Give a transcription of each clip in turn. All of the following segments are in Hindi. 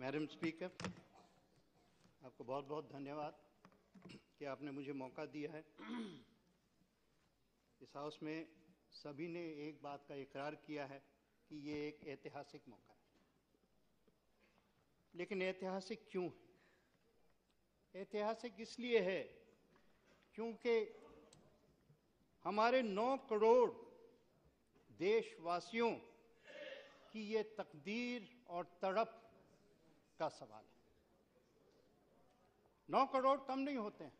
मैडम स्पीकर, आपको बहुत बहुत धन्यवाद कि आपने मुझे मौका दिया है। इस हाउस में सभी ने एक बात का इकरार किया है कि ये एक ऐतिहासिक मौका है। लेकिन ऐतिहासिक क्यों है? ऐतिहासिक इसलिए है क्योंकि हमारे 9 करोड़ देशवासियों की ये तकदीर और तड़प का सवाल है। 9 करोड़ कम नहीं होते हैं।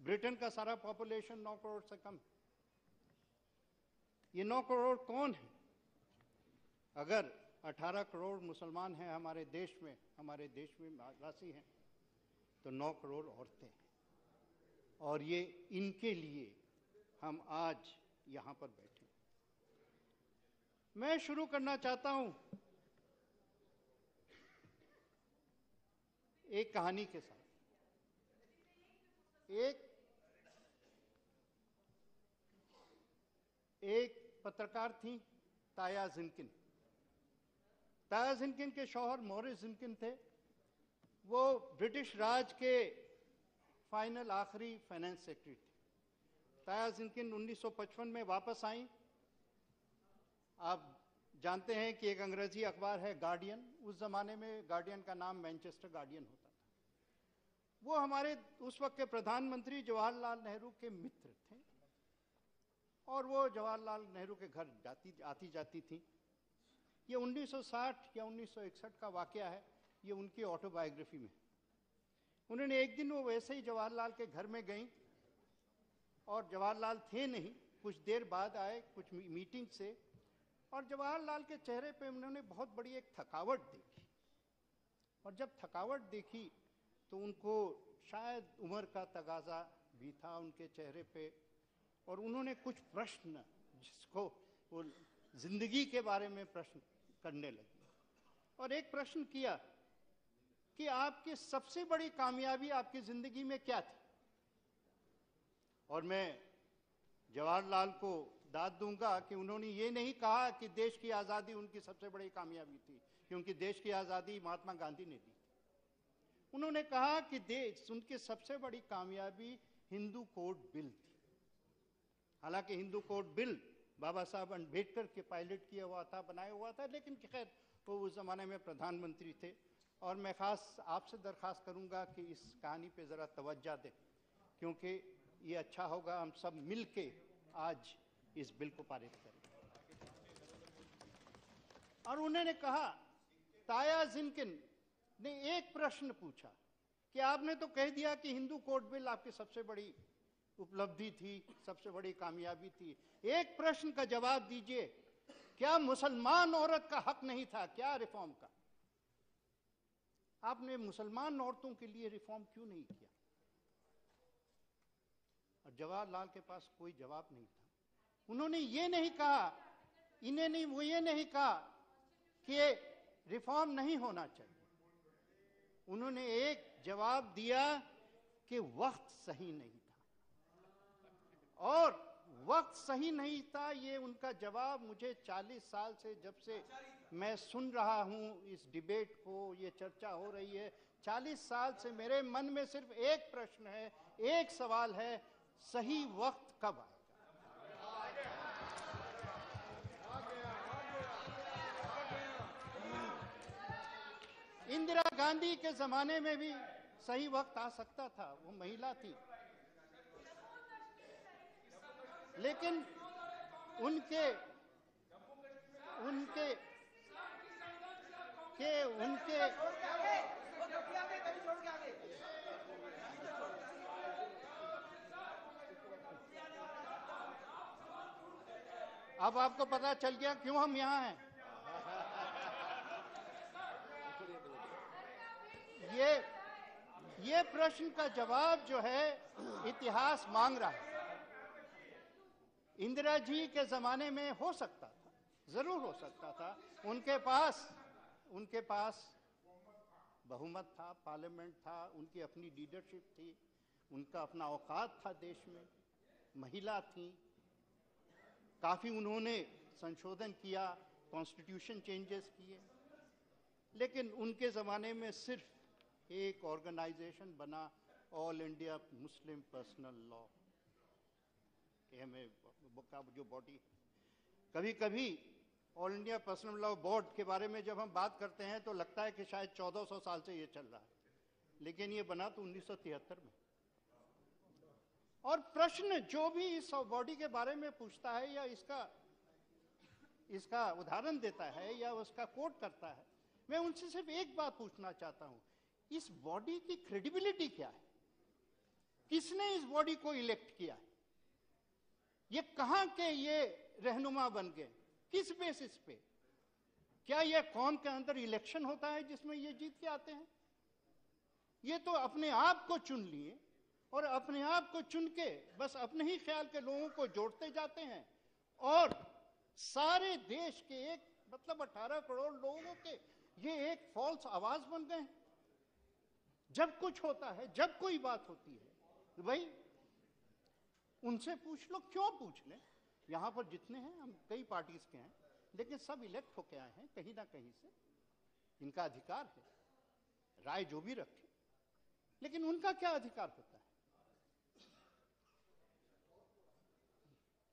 ब्रिटेन का सारा पॉपुलेशन 9 करोड़ से कम है। ये 9 करोड़ कौन है? अगर 18 करोड़ मुसलमान हैं हमारे देश में वासी हैं, तो 9 करोड़ औरतें हैं। और ये इनके लिए हम आज यहाँ पर बैठे। मैं शुरू करना चाहता हूँ एक कहानी के साथ। एक पत्रकार थी ताया जिनकिन। ताया जिनकिन के शौहर मॉरिस जिनकिन थे। वो ब्रिटिश राज के फाइनल आखिरी फाइनेंस सेक्रेटरी थे। ताया जिनकिन 1955 में वापस आई। आप जानते हैं कि एक अंग्रेजी अखबार है गार्डियन। उस जमाने में गार्डियन का नाम मैनचेस्टर गार्डियन होता था। वो हमारे उस वक्त के प्रधानमंत्री जवाहरलाल नेहरू के मित्र थे और वो जवाहरलाल नेहरू के घर आती जाती थी। ये 1960 या 1961 का वाकया है। ये उनकी ऑटोबायोग्राफी में। उन्होंने एक दिन वो वैसे ही जवाहरलाल के घर में गई और जवाहरलाल थे नहीं। कुछ देर बाद आए कुछ मीटिंग से, और जवाहरलाल के चेहरे पे उन्होंने बहुत बड़ी एक थकावट देखी। और जब थकावट देखी तो उनको शायद उम्र का तगाजा भी था उनके चेहरे पे, और उन्होंने कुछ प्रश्न जिसको वो जिंदगी के बारे में प्रश्न करने लगे। और एक प्रश्न किया कि आपकी सबसे बड़ी कामयाबी आपकी जिंदगी में क्या थी? और मैं जवाहरलाल को दाद दूंगा कि उन्होंने ये नहीं कहा कि देश की आज़ादी उनकी सबसे बड़ी कामयाबी थी, क्योंकि देश की आज़ादी महात्मा गांधी ने दी। उन्होंने कहा कि देश उनकी सबसे बड़ी कामयाबी हिंदू कोड बिल थी। हालांकि हिंदू कोड बिल बाबा साहब अम्बेडकर के पायलट किया हुआ था, बनाया हुआ था, लेकिन खैर वो उस जमाने में प्रधानमंत्री थे। और मैं खास आपसे दरखास्त करूंगा कि इस कहानी पे ज़रा तवज्जो दें, क्योंकि ये अच्छा होगा हम सब मिल के आज इस बिल को पारित करें। और उन्होंने कहा, ताया जिनकिन ने एक प्रश्न पूछा कि आपने तो कह दिया कि हिंदू कोड बिल आपकी सबसे बड़ी उपलब्धि थी, सबसे बड़ी कामयाबी थी। एक प्रश्न का जवाब दीजिए, क्या मुसलमान औरत का हक नहीं था क्या रिफॉर्म का? आपने मुसलमान औरतों के लिए रिफॉर्म क्यों नहीं किया? और जवाहरलाल के पास कोई जवाब नहीं था। उन्होंने ये नहीं कहा, वो ये नहीं कहा कि रिफॉर्म नहीं होना चाहिए। उन्होंने एक जवाब दिया कि वक्त सही नहीं था। और वक्त सही नहीं था, ये उनका जवाब मुझे 40 साल से, जब से मैं सुन रहा हूं इस डिबेट को, ये चर्चा हो रही है, 40 साल से मेरे मन में सिर्फ एक प्रश्न है, एक सवाल है, सही वक्त कब आएगा? इंदिरा गांधी के जमाने में भी सही वक्त आ सकता था, वो महिला थी, लेकिन उनके अब आपको पता चल गया क्यों हम यहाँ हैं। ये प्रश्न का जवाब जो है इतिहास मांग रहा है। इंदिरा जी के जमाने में हो सकता था, जरूर हो सकता था। उनके पास बहुमत था, पार्लियामेंट था, उनकी अपनी लीडरशिप थी, उनका अपना औकात था देश में, महिला थी, काफी उन्होंने संशोधन किया, कॉन्स्टिट्यूशन चेंजेस किए। लेकिन उनके ज़माने में सिर्फ एक ऑर्गेनाइजेशन बना, all India Muslim personal law, का जो बॉडी। कभी कभी all India personal law board के बारे में जब हम बात करते हैं तो लगता है कि शायद 1400 साल से ये चल रहा है, लेकिन ये बना तो 1973 में। और प्रश्न जो भी इस बॉडी के बारे में पूछता है या इसका उदाहरण देता है या उसका कोट करता है, मैं उनसे सिर्फ एक बात पूछना चाहता हूं, इस बॉडी की क्रेडिबिलिटी क्या है? किसने इस बॉडी को इलेक्ट किया है? ये कहां के ये रहनुमा बन गए? किस बेसिस पे? क्या यह कौम के अंदर इलेक्शन होता है जिसमें ये जीत के आते हैं? ये तो अपने आप को चुन लिए और अपने आप को चुन के बस अपने ही ख्याल के लोगों को जोड़ते जाते हैं और सारे देश के 18 करोड़ लोगों के ये एक फॉल्स आवाज बन गए। जब कुछ होता है, जब कोई बात होती है, तो भाई उनसे पूछ लो। क्यों पूछ लें? यहां पर जितने हैं, हम कई पार्टीज के हैं, लेकिन सब इलेक्ट होके आए हैं कहीं ना कहीं से। इनका अधिकार है राय जो भी रखे, लेकिन उनका क्या अधिकार होता है?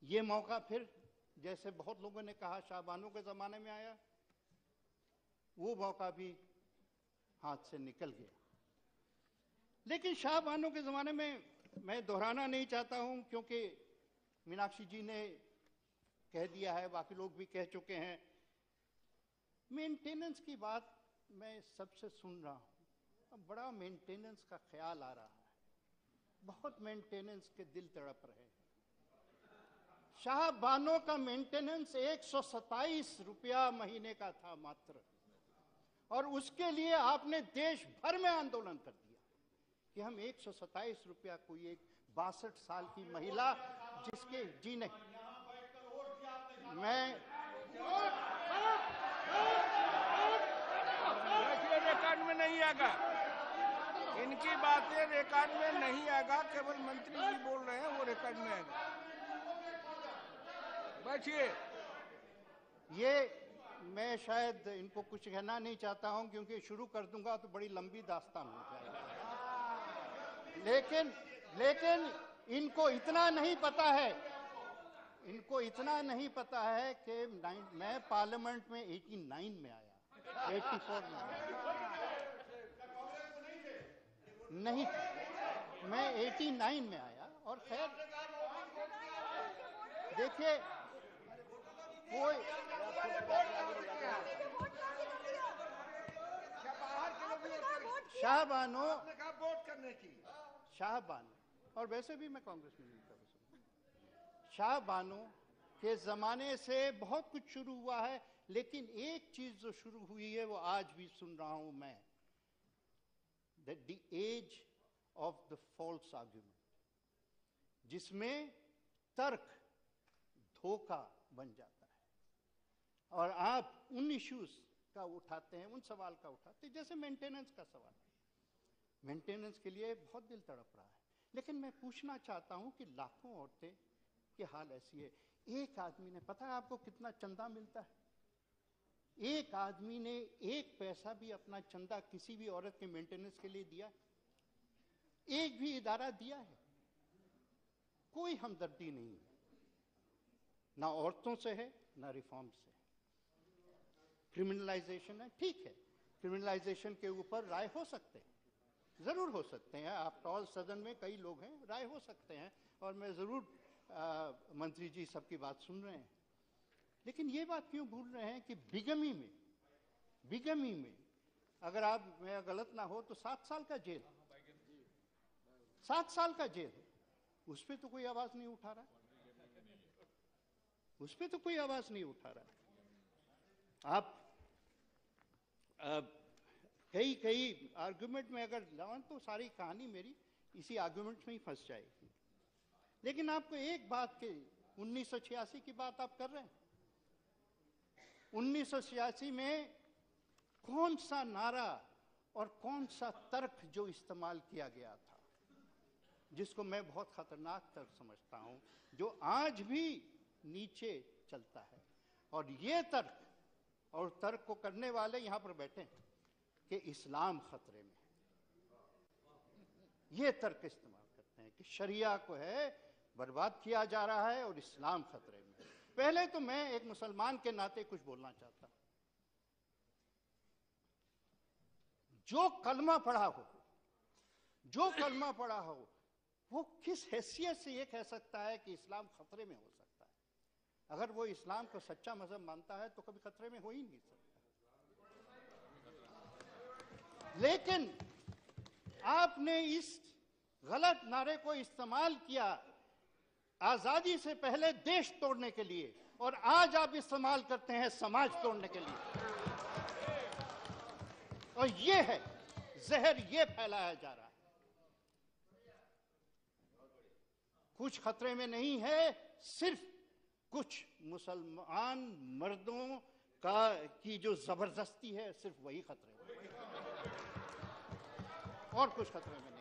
ये मौका फिर, जैसे बहुत लोगों ने कहा, शाहबानों के जमाने में आया, वो मौका भी हाथ से निकल गया। लेकिन शाहबानों के जमाने में मैं दोहराना नहीं चाहता हूं, क्योंकि मीनाक्षी जी ने कह दिया है, बाकी लोग भी कह चुके हैं। मेंटेनेंस की बात मैं सबसे सुन रहा हूं, अब बड़ा मेंटेनेंस का ख्याल आ रहा है, बहुत मेंटेनेंस के दिल तड़प रहे हैं। शाहबानों का मेंटेनेंस 127 रुपया महीने का था मात्र, और उसके लिए आपने देश भर में आंदोलन कर दिया कि हम 127 रुपया, कोई एक 62 साल की महिला जिसके जी नहीं, मैं रिकॉर्ड में नहीं आएगा, इनकी बातें रिकॉर्ड में नहीं आएगा, केवल मंत्री जी बोल रहे हैं वो रिकॉर्ड में आएगा। बैठिए। ये मैं शायद इनको कुछ कहना नहीं चाहता हूं, क्योंकि शुरू कर दूंगा तो बड़ी लंबी दास्तान हो जाएगी। लेकिन इनको इतना नहीं पता है, कि मैं पार्लियामेंट में 89 में आया, 84 में आया नहीं, मैं 89 में आया। और खैर देखिए, कोई शाहबानो और वैसे भी मैं कांग्रेस में नहीं था, शाहबानो के जमाने से बहुत कुछ शुरू हुआ है, लेकिन एक चीज जो शुरू हुई है वो आज भी सुन रहा हूं मैं, that the age of the false argument, जिसमें तर्क धोखा बन जाता है और आप उन इश्यूज का उठाते हैं, उन सवाल का उठाते हैं, जैसे मेंटेनेंस का सवाल। मेंटेनेंस के लिए बहुत दिल तड़प रहा है, लेकिन मैं पूछना चाहता हूं कि लाखों औरतें की हाल ऐसी है। एक आदमी ने, पता है आपको कितना चंदा मिलता है? एक आदमी ने 1 पैसा भी अपना चंदा किसी भी औरत के मेंटेनेंस के लिए दिया? एक भी इदारा दिया है? कोई हमदर्दी नहीं है, ना औरतों से है ना रिफॉर्म से। क्रिमिनलाइजेशन है, ठीक है, क्रिमिनलाइजेशन के ऊपर राय हो सकते हैं, जरूर हो सकते हैं। आफ्टर ऑल सदन में कई लोग हैं, राय हो सकते हैं, और मैं जरूर मंत्री जी सबकी बात सुन रहे हैं। लेकिन ये बात क्यों भूल रहे हैं कि बिगमी में अगर आप, मैं गलत ना हो तो 7 साल का जेल, 7 साल का जेल है, उस पर तो कोई आवाज नहीं उठा रहा, उस पर तो कोई आवाज नहीं उठा रहा। आप कई आर्गुमेंट में अगर लाऊं तो सारी कहानी मेरी इसी आर्गुमेंट में ही फंस जाएगी। लेकिन आपको एक बात के, 1986 की बात आप कर रहे हैं, 1986 में कौन सा नारा और कौन सा तर्क जो इस्तेमाल किया गया था, जिसको मैं बहुत खतरनाक तर्क समझता हूं, जो आज भी नीचे चलता है। और ये तर्क, और तर्क को करने वाले यहां पर बैठे हैं, कि इस्लाम खतरे में है। ये तर्क इस्तेमाल करते हैं कि शरिया को है बर्बाद किया जा रहा है और इस्लाम खतरे में है। पहले तो मैं एक मुसलमान के नाते कुछ बोलना चाहता हूं। जो कलमा पढ़ा हो, वो किस हैसियत से ये कह सकता है कि इस्लाम खतरे में हो सकता है? अगर वो इस्लाम को सच्चा मजहब मानता है तो कभी खतरे में हो ही नहीं सकता। लेकिन आपने इस गलत नारे को इस्तेमाल किया आजादी से पहले देश तोड़ने के लिए, और आज आप इस्तेमाल करते हैं समाज तोड़ने के लिए। और ये है जहर, ये फैलाया जा रहा है। कुछ खतरे में नहीं है, सिर्फ कुछ मुसलमान मर्दों की जो जबरदस्ती है, सिर्फ वही खतरे में, और कुछ खतरे में नहीं है।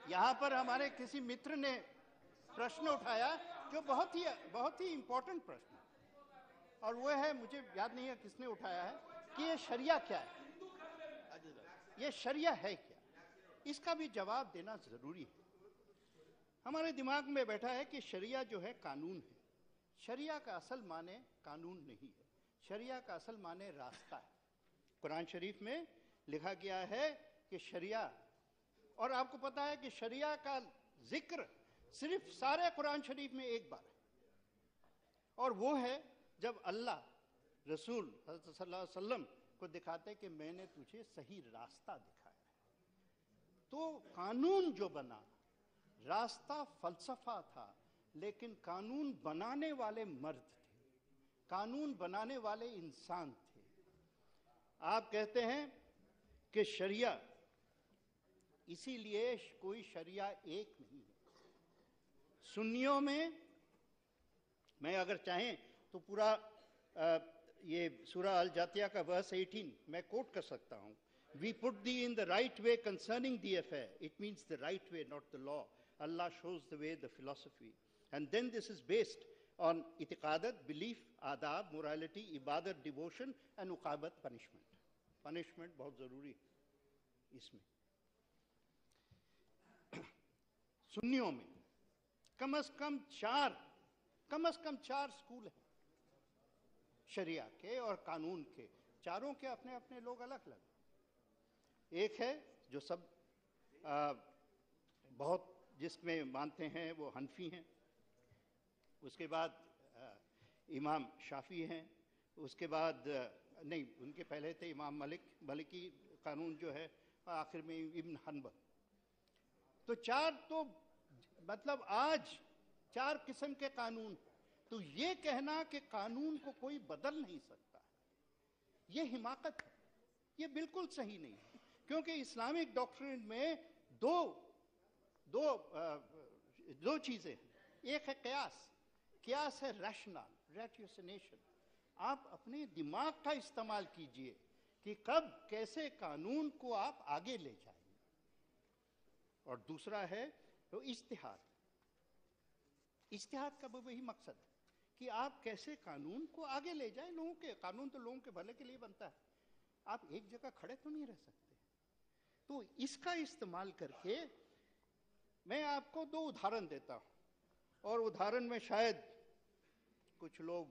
यहां पर हमारे किसी मित्र ने प्रश्न उठाया जो बहुत ही इंपॉर्टेंट प्रश्न है, और वो है, मुझे याद नहीं है किसने उठाया है, कि ये शरिया क्या है, ये शरिया है क्या? इसका भी जवाब देना जरूरी है। हमारे दिमाग में बैठा है कि शरिया जो है कानून है। शरिया का असल माने कानून नहीं है, शरिया का असल माने रास्ता है। कुरान शरीफ में लिखा गया है कि शरिया, और आपको पता है कि शरिया का जिक्र सिर्फ सारे कुरान शरीफ में एक बार है, और वो है जब अल्लाह रसूल सल्लल्लाहु अलैहि वसल्लम को दिखाते कि मैंने तुझे सही रास्ता दिखाया है। तो कानून जो बना, रास्ता फलसफा था, लेकिन कानून बनाने वाले मर्द थे, कानून बनाने वाले इंसान थे। आप कहते हैं कि शरिया, इसीलिए कोई शरिया एक नहीं है। सुन्नियों में, मैं अगर चाहें तो पूरा ये सूरह अल जातिया का वर्स 18 मैं कोट कर सकता हूं। We put thee in the right way concerning the affair. It means the right way, not the law. Allah shows the way, the philosophy. And then this is based on itiqadat, belief, adab, morality, ibadat, devotion, and uqabat, punishment. Punishment बहुत जरूरी है इसमें। सुन्नियों में कम से कम चार स्कूल हैं शरिया के और कानून के। चारों के अपने अपने लोग अलग अलग। एक है जो सब बहुत जिसमें मानते हैं वो हनफी हैं, उसके बाद इमाम शाफी हैं, उसके बाद नहीं, उनके पहले थे इमाम मलिकी कानून जो है, आखिर में इब्न हनबल। तो चार, तो मतलब आज चार किस्म के कानून। तो ये कहना कि कानून को कोई बदल नहीं सकता, ये हिमाकत है, ये बिल्कुल सही नहीं है। क्योंकि इस्लामिक डॉक्ट्रिन में दो चीजें हैं। एक है कियास है रैशनल। आप अपने दिमाग का इस्तेमाल कीजिए कि कब कैसे कानून को आप आगे ले जाएंगे। और दूसरा है तो इज्तिहाद का वही मकसद है कि आप कैसे कानून को आगे ले जाएं। कानून तो लोगों के भले के लिए बनता है, आप एक जगह खड़े तो नहीं रह सकते। तो इसका इस्तेमाल करके मैं आपको दो उदाहरण देता हूं, और उदाहरण में शायद कुछ लोग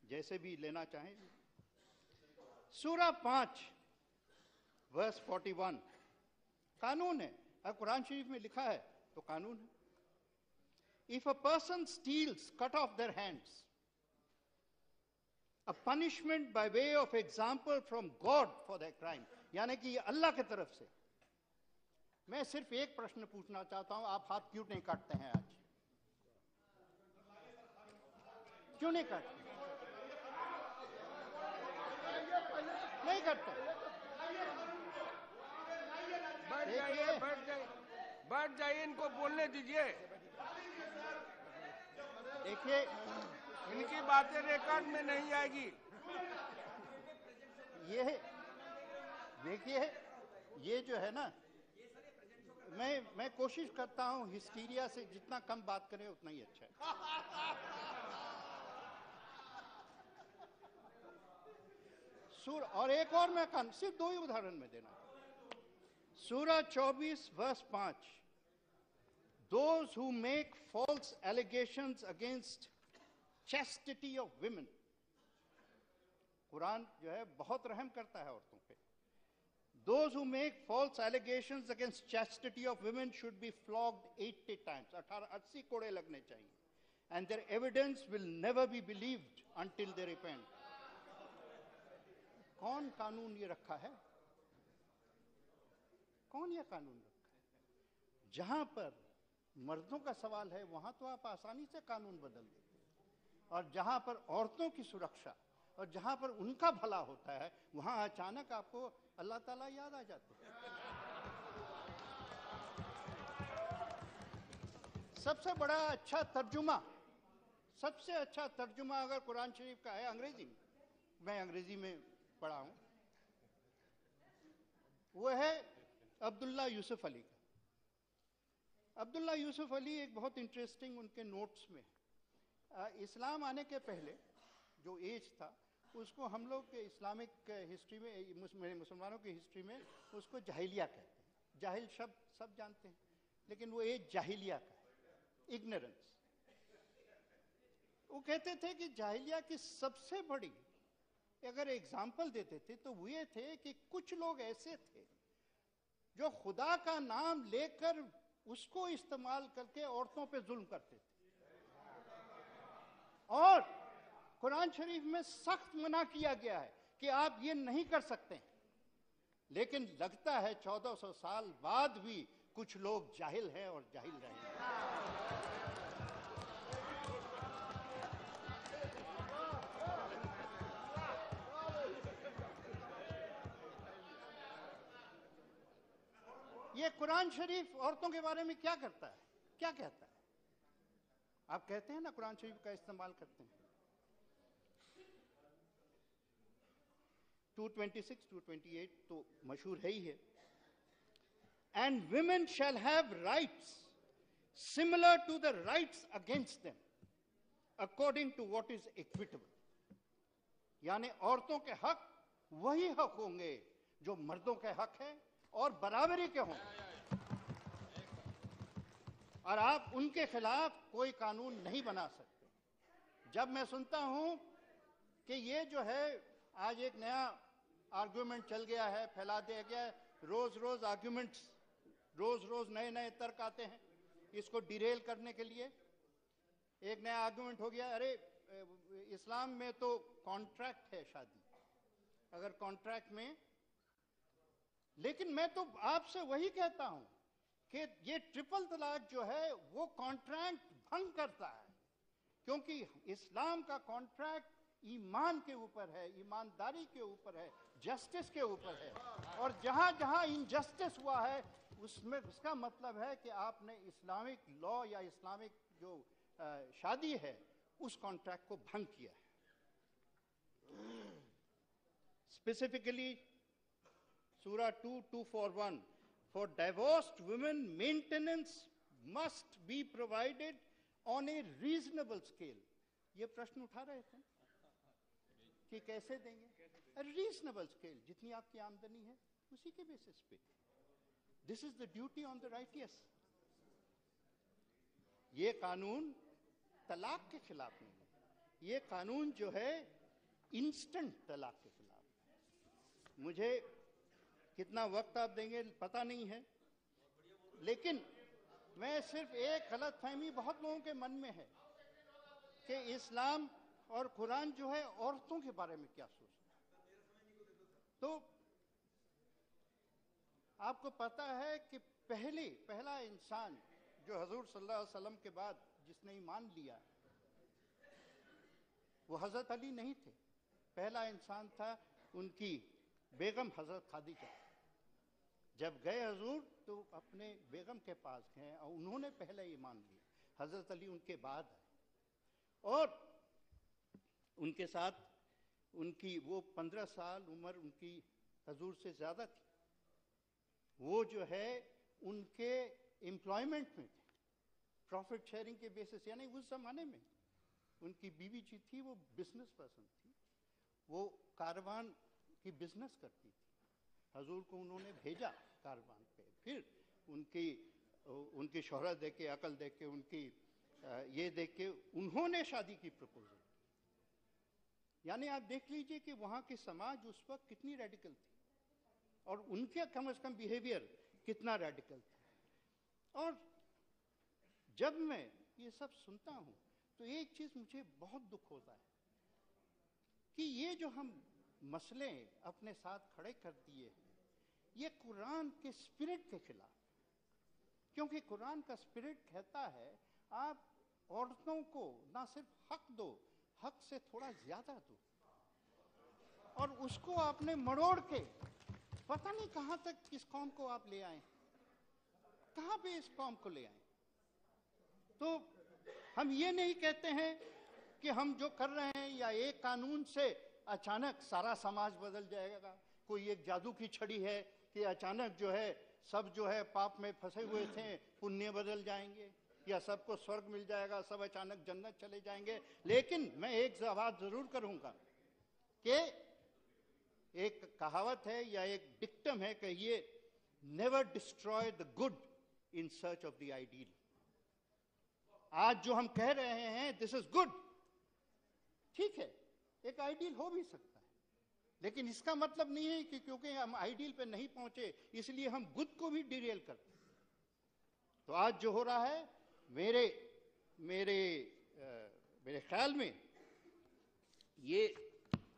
जैसे भी लेना चाहें। सूरा 5 वर्स 41 कानून है। कुरान शरीफ में लिखा है तो कानून है। If a person steals, cut off their hands. A punishment by way of example from God for their crime. यानी कि ये अल्लाह की तरफ से। मैं सिर्फ एक प्रश्न पूछना चाहता हूं, आप हाथ क्यों नहीं काटते हैं आज? क्यों नहीं काटते? नहीं करते। बैठ जाइए, इनको बोलने दीजिए। देखिए, इनकी बातें रिकॉर्ड में नहीं आएगी। ये देखिए, ये जो है ना, मैं कोशिश करता हूं हिस्टीरिया से जितना कम बात करें उतना ही अच्छा है। और एक और मैं सिर्फ 2 ही उदाहरण में देना। सूरा 24 verse 5, those who make false allegations against chastity of women, Quran जो है बहुत रहम करता है औरतों पे। Those who make false allegations against chastity of women should be flogged 80 times, 80 कोड़े लगने चाहिए, and their evidence will never be believed until they repent. कौन कानून ये रखा है? कौन ये कानून रखा है? जहां पर मर्दों का सवाल है वहां तो आप आसानी से कानून बदल देते हैं, और जहां पर औरतों की सुरक्षा और जहां पर उनका भला होता है वहां अचानक आपको अल्लाह ताला याद आ जाते हैं। सबसे बड़ा अच्छा तर्जुमा, सबसे अच्छा तर्जुमा अगर कुरान शरीफ का है अंग्रेजी में, मैं अंग्रेजी में पढ़ा हूं, वो है अब्दुल्ला यूसुफ अली का। अब्दुल्ला यूसुफ अली एक बहुत इंटरेस्टिंग उनके नोट्स में, इस्लाम आने के पहले जो एज था उसको हम लोग के इस्लामिक हिस्ट्री में, मुसलमानों की हिस्ट्री में उसको जाहिलिया कहते हैं। जाहिल शब्द सब जानते हैं, लेकिन वो एज जाहिलिया का है, इग्नोरेंस। वो कहते थे कि जाहिलिया की सबसे बड़ी अगर एग्जाम्पल देते थे तो वो ये थे कि कुछ लोग ऐसे थे जो खुदा का नाम लेकर उसको इस्तेमाल करके औरतों पे जुल्म करते थे, और कुरान शरीफ में सख्त मना किया गया है कि आप ये नहीं कर सकते। लेकिन लगता है 1400 साल बाद भी कुछ लोग जाहिल हैं और जाहिल रहेंगे। ये कुरान शरीफ औरतों के बारे में क्या करता है, क्या कहता है? आप कहते हैं ना कुरान शरीफ का इस्तेमाल करते हैं। 226, 228 तो मशहूर है ही है। And women shall have rights similar to the rights against them according to what is equitable. यानी औरतों के हक वही हक होंगे जो मर्दों के हक है और बराबरी के होंगे, और आप उनके खिलाफ कोई कानून नहीं बना सकते। जब मैं सुनता हूं कि ये जो है आज एक नया आर्गुमेंट चल गया है, फैला दिया गया है, रोज रोज आर्गुमेंट्स, रोज रोज नए नए तर्क आते हैं इसको डिरेल करने के लिए। एक नया आर्गुमेंट हो गया, अरे इस्लाम में तो कॉन्ट्रैक्ट है शादी, अगर कॉन्ट्रैक्ट में, लेकिन मैं तो आपसे वही कहता हूं कि ये ट्रिपल तलाक जो है वो कॉन्ट्रैक्ट भंग करता है, क्योंकि इस्लाम का कॉन्ट्रैक्ट ईमान के ऊपर है, ईमानदारी के ऊपर है, जस्टिस के ऊपर है, और जहां जहां इनजस्टिस हुआ है उसमें उसका मतलब है कि आपने इस्लामिक लॉ या इस्लामिक जो शादी है उस कॉन्ट्रैक्ट को भंग किया है। Specifically Surah 2:241, for divorced women, maintenance must be provided on a reasonable scale. ये प्रश्न उठा रहे थे कि कैसे देंगे? A reasonable scale, जितनी आपकी आमदनी है उसी के बेसिस पे। This is the duty on the righteous. ये कानून तलाक के खिलाफ नहीं है, ये कानून जो है इंस्टेंट तलाक के खिलाफ है। मुझे कितना वक्त आप देंगे पता नहीं है, लेकिन मैं सिर्फ एक गलतफहमी बहुत लोगों के मन में है कि इस्लाम और कुरान जो है औरतों के बारे में क्या सोचता है। तो आपको पता है कि पहला इंसान जो हजूर सल्लल्लाहु अलैहि वसल्लम के बाद जिसने ईमान लिया वो हजरत अली नहीं थे, पहला इंसान था उनकी बेगम हजरत खादीजा। जब गए हजूर तो अपने बेगम के पास गए और उन्होंने पहले ईमान लिया, हजरत अली उनके बाद आए। और उनके साथ उनकी वो 15 साल उम्र उनकी हजूर से ज्यादा थी। वो जो है उनके एम्प्लॉयमेंट में थे, प्रॉफिट शेयरिंग के बेसिस, यानी उस जमाने में उनकी बीवी जी थी, वो बिजनेस पर्सन थी, वो कारवान की बिजनेस करती थी। हजूर को उन्होंने भेजा कारवान पे, फिर उनकी शोहरत देख के, अकल देख के, उनकी ये देख के उन्होंने शादी की प्रपोजल। यानी आप देख लीजिए कि वहां की समाज उस वक्त कितनी रेडिकल थी और उनके कम से कम बिहेवियर कितना रेडिकल था। और जब मैं ये सब सुनता हूं तो एक चीज मुझे बहुत दुख होता है कि ये जो हम मसले अपने साथ खड़े कर दिए हैं, ये कुरान के स्पिरिट के खिलाफ। क्योंकि कुरान का स्पिरिट कहता है आप औरतों को ना सिर्फ हक दो, हक से थोड़ा ज्यादा दो, और उसको आपने मरोड़ के पता नहीं कहां तक इस कौम को आप ले आए, कहां पे इस कौम को ले आए। तो हम ये नहीं कहते हैं कि हम जो कर रहे हैं या एक कानून से अचानक सारा समाज बदल जाएगा, कोई एक जादू की छड़ी है कि अचानक जो है सब जो है पाप में फंसे हुए थे पुण्य बदल जाएंगे, या सबको स्वर्ग मिल जाएगा, सब अचानक जन्नत चले जाएंगे। लेकिन मैं एक बात जरूर करूंगा कि एक कहावत है या एक डिक्टम है कि ये never destroy the good in search of the ideal. आज जो हम कह रहे हैं दिस इज गुड, ठीक है, एक आइडियल हो भी सकता है, लेकिन इसका मतलब नहीं है कि क्योंकि हम आइडियल पे नहीं पहुंचे इसलिए हम गुड को भी डिरेल करते। तो आज जो हो रहा है मेरे ख्याल में ये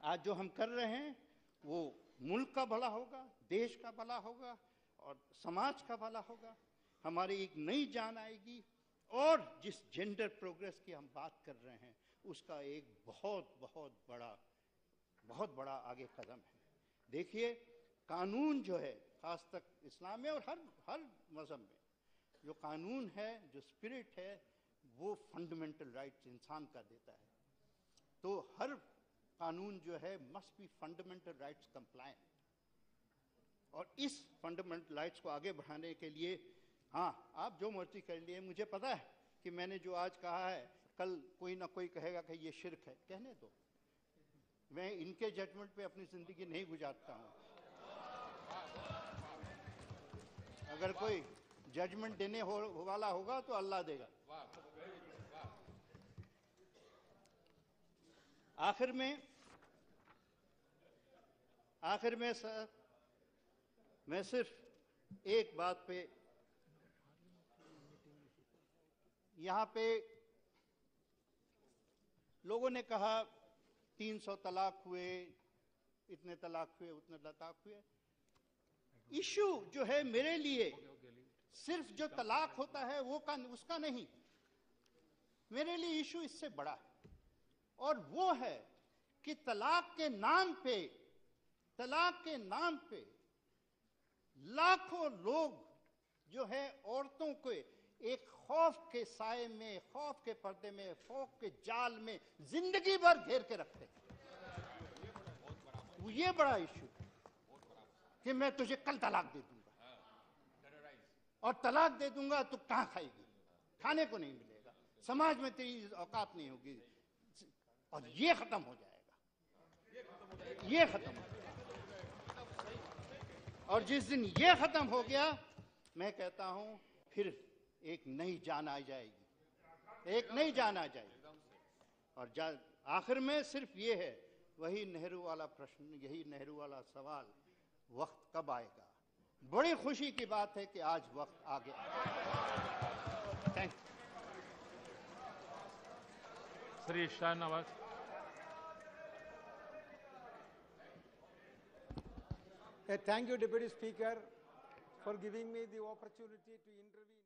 आज जो हम कर रहे हैं वो मुल्क का भला होगा, देश का भला होगा और समाज का भला होगा। हमारी एक नई जान आएगी और जिस जेंडर प्रोग्रेस की हम बात कर रहे हैं उसका एक बहुत बड़ा आगे कदम है। देखिए कानून जो है, खास तक इस्लाम में और हर मजहब में जो कानून है, जो स्पिरिट है, वो फंडामेंटल राइट्स इंसान का देता है। तो हर कानून जो है must be fundamental rights compliant, और इस फंडामेंटल राइट्स को आगे बढ़ाने के लिए हाँ आप जो मर्जी कर लिए, मुझे पता है कि मैंने जो आज कहा है कल कोई ना कोई कहेगा कि ये शिर्क है, कहने दो, मैं इनके जजमेंट पे अपनी जिंदगी नहीं गुजारता हूं। अगर कोई जजमेंट देने वाला होगा तो अल्लाह देगा। आखिर में सर मैं सिर्फ एक बात पे, यहां पे लोगों ने कहा 300 तलाक हुए, इतने तलाक हुए, उतने तलाक हुए। इशू जो है मेरे लिए सिर्फ जो तलाक होता है वो उसका नहीं, मेरे लिए इशू इससे बड़ा है, और वो है कि तलाक के नाम पे लाखों लोग जो है औरतों को एक खौफ के साए में, खौफ के पर्दे में, खौफ के जाल में जिंदगी भर घेर के रखते हैं। ये बड़ा इशू कि मैं तुझे कल तलाक दे दूंगा, और तलाक दे दूंगा तो कहां खाएगी, खाने को नहीं मिलेगा, समाज में तेरी औकात नहीं होगी, और ये खत्म हो जाएगा, ये खत्म हो जाएगा। और जिस दिन ये खत्म हो गया, मैं कहता हूं फिर एक नई जान आ जाएगी, एक नई जान आ जाएगी। और आखिर में सिर्फ ये है, वही नेहरू वाला प्रश्न, यही नेहरू वाला सवाल, वक्त कब आएगा। बड़ी खुशी की बात है कि आज वक्त आ गया। Thank you. Shri Shahnawaz. Thank you, Deputy Speaker, for giving me the opportunity to intervene.